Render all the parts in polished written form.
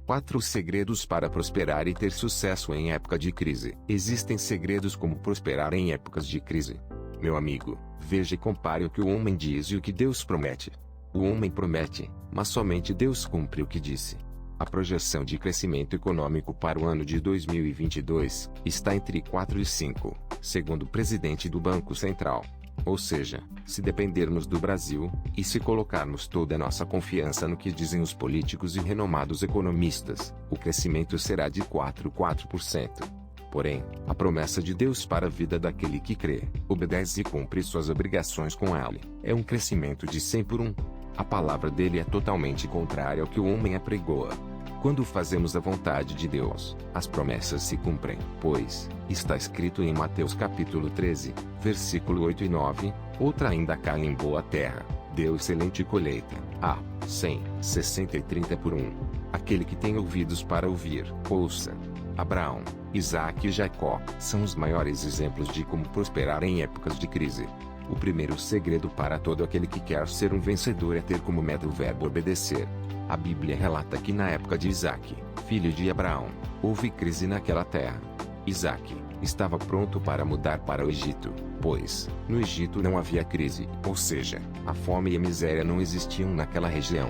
4 segredos para prosperar e ter sucesso em época de crise. Existem segredos como prosperar em épocas de crise. Meu amigo, veja e compare o que o homem diz e o que Deus promete. O homem promete, mas somente Deus cumpre o que disse. A projeção de crescimento econômico para o ano de 2022 está entre 4 e 5, segundo o presidente do Banco Central. Ou seja, se dependermos do Brasil, e se colocarmos toda a nossa confiança no que dizem os políticos e renomados economistas, o crescimento será de 4%. Porém, a promessa de Deus para a vida daquele que crê, obedece e cumpre suas obrigações com Ele, é um crescimento de 100 por 1. A palavra dele é totalmente contrária ao que o homem apregoa. Quando fazemos a vontade de Deus, as promessas se cumprem, pois, está escrito em Mateus capítulo 13, versículo 8 e 9, outra ainda cai em boa terra, deu excelente colheita, 100, 60 e 30 por 1. Aquele que tem ouvidos para ouvir, ouça. Abraão, Isaque e Jacó são os maiores exemplos de como prosperar em épocas de crise. O primeiro segredo para todo aquele que quer ser um vencedor é ter como meta o verbo obedecer. A Bíblia relata que na época de Isaque, filho de Abraão, houve crise naquela terra. Isaque estava pronto para mudar para o Egito, pois, no Egito não havia crise, ou seja, a fome e a miséria não existiam naquela região.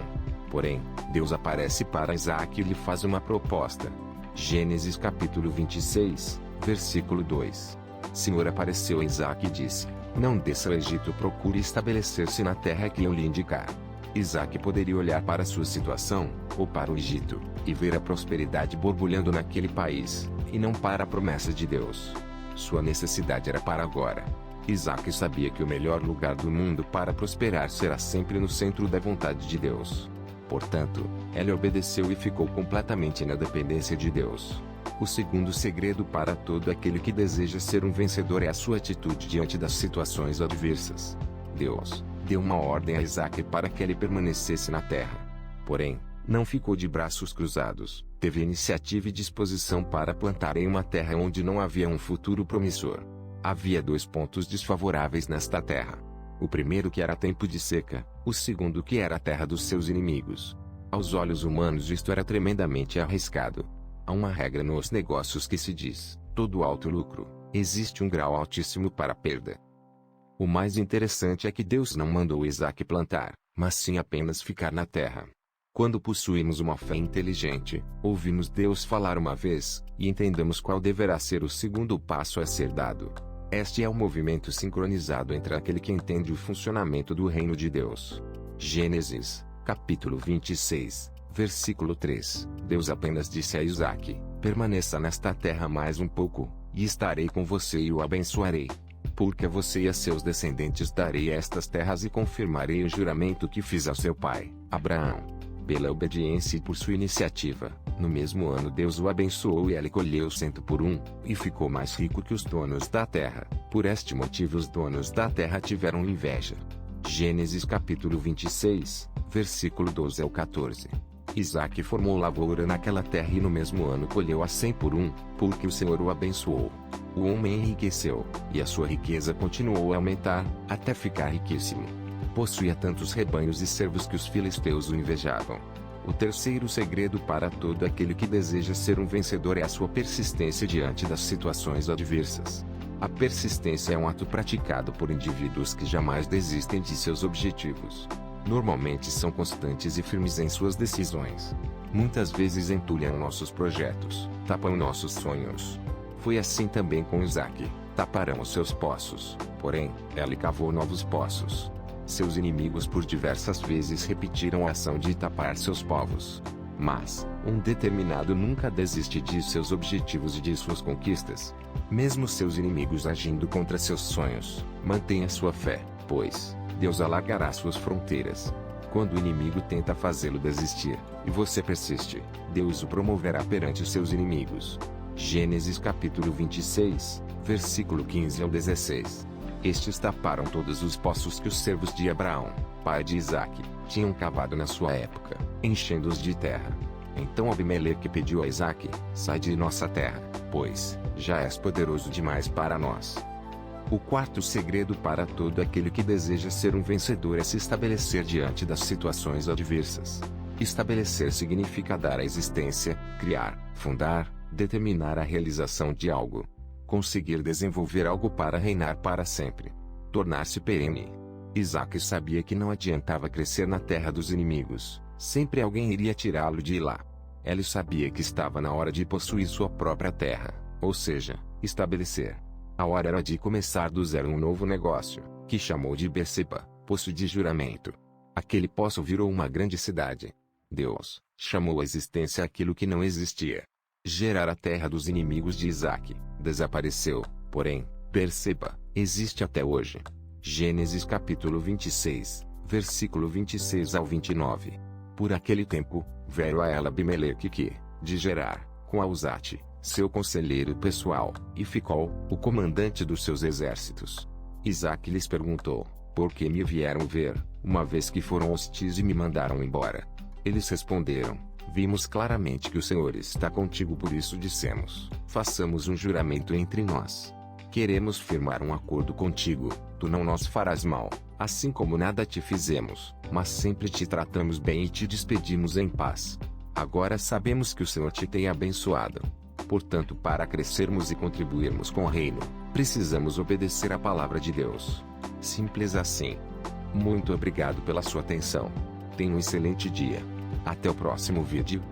Porém, Deus aparece para Isaque e lhe faz uma proposta. Gênesis capítulo 26, versículo 2. Senhor apareceu a Isaque e disse: não desça ao Egito, procure estabelecer-se na terra que eu lhe indicar. Isaque poderia olhar para sua situação, ou para o Egito, e ver a prosperidade borbulhando naquele país, e não para a promessa de Deus. Sua necessidade era para agora. Isaque sabia que o melhor lugar do mundo para prosperar será sempre no centro da vontade de Deus. Portanto, ele obedeceu e ficou completamente na dependência de Deus. O segundo segredo para todo aquele que deseja ser um vencedor é a sua atitude diante das situações adversas. Deus deu uma ordem a Isaque para que ele permanecesse na terra. Porém, não ficou de braços cruzados, teve iniciativa e disposição para plantar em uma terra onde não havia um futuro promissor. Havia 2 pontos desfavoráveis nesta terra. O primeiro que era tempo de seca, o segundo que era a terra dos seus inimigos. Aos olhos humanos isto era tremendamente arriscado. Há uma regra nos negócios que se diz: todo alto lucro, existe um grau altíssimo para a perda. O mais interessante é que Deus não mandou Isaque plantar, mas sim apenas ficar na terra. Quando possuímos uma fé inteligente, ouvimos Deus falar uma vez, e entendamos qual deverá ser o segundo passo a ser dado. Este é o movimento sincronizado entre aquele que entende o funcionamento do reino de Deus. Gênesis, capítulo 26, versículo 3. Deus apenas disse a Isaque: permaneça nesta terra mais um pouco, e estarei com você e o abençoarei. Porque a você e a seus descendentes darei estas terras e confirmarei o juramento que fiz ao seu pai, Abraão. Pela obediência e por sua iniciativa, no mesmo ano Deus o abençoou e ele colheu 100 por 1, e ficou mais rico que os donos da terra. Por este motivo os donos da terra tiveram inveja. Gênesis capítulo 26, versículo 12 ao 14. Isaque formou lavoura naquela terra e no mesmo ano colheu a 100 por 1, porque o Senhor o abençoou. O homem enriqueceu, e a sua riqueza continuou a aumentar, até ficar riquíssimo. Possuía tantos rebanhos e servos que os filisteus o invejavam. O terceiro segredo para todo aquele que deseja ser um vencedor é a sua persistência diante das situações adversas. A persistência é um ato praticado por indivíduos que jamais desistem de seus objetivos. Normalmente são constantes e firmes em suas decisões. Muitas vezes entulham nossos projetos, tapam nossos sonhos. Foi assim também com Isaque: taparão os seus poços, porém, ele cavou novos poços. Seus inimigos por diversas vezes repetiram a ação de tapar seus povos. Mas, um determinado nunca desiste de seus objetivos e de suas conquistas. Mesmo seus inimigos agindo contra seus sonhos, mantenha sua fé, pois Deus alargará suas fronteiras. Quando o inimigo tenta fazê-lo desistir, e você persiste, Deus o promoverá perante os seus inimigos. Gênesis capítulo 26, versículo 15 ao 16. Estes taparam todos os poços que os servos de Abraão, pai de Isaque, tinham cavado na sua época, enchendo-os de terra. Então Abimeleque pediu a Isaque: sai de nossa terra, pois já és poderoso demais para nós. O quarto segredo para todo aquele que deseja ser um vencedor é se estabelecer diante das situações adversas. Estabelecer significa dar a existência, criar, fundar, determinar a realização de algo. Conseguir desenvolver algo para reinar para sempre. Tornar-se perene. Isaac sabia que não adiantava crescer na terra dos inimigos, sempre alguém iria tirá-lo de lá. Ele sabia que estava na hora de possuir sua própria terra, ou seja, estabelecer. A hora era de começar do zero um novo negócio, que chamou de Berseba, poço de juramento. Aquele poço virou uma grande cidade. Deus chamou à existência aquilo que não existia. Gerar a terra dos inimigos de Isaac, desapareceu, porém, Berseba, existe até hoje. Gênesis capítulo 26, versículo 26 ao 29. Por aquele tempo, veio a ela Abimeleque que, de Gerar, com Auzate, seu conselheiro pessoal, e Ficol, o comandante dos seus exércitos. Isaac lhes perguntou, por que me vieram ver, uma vez que foram hostis e me mandaram embora? Eles responderam, vimos claramente que o Senhor está contigo, por isso dissemos, façamos um juramento entre nós. Queremos firmar um acordo contigo, tu não nos farás mal, assim como nada te fizemos, mas sempre te tratamos bem e te despedimos em paz. Agora sabemos que o Senhor te tem abençoado. Portanto, para crescermos e contribuirmos com o reino, precisamos obedecer à palavra de Deus. Simples assim. Muito obrigado pela sua atenção. Tenha um excelente dia. Até o próximo vídeo.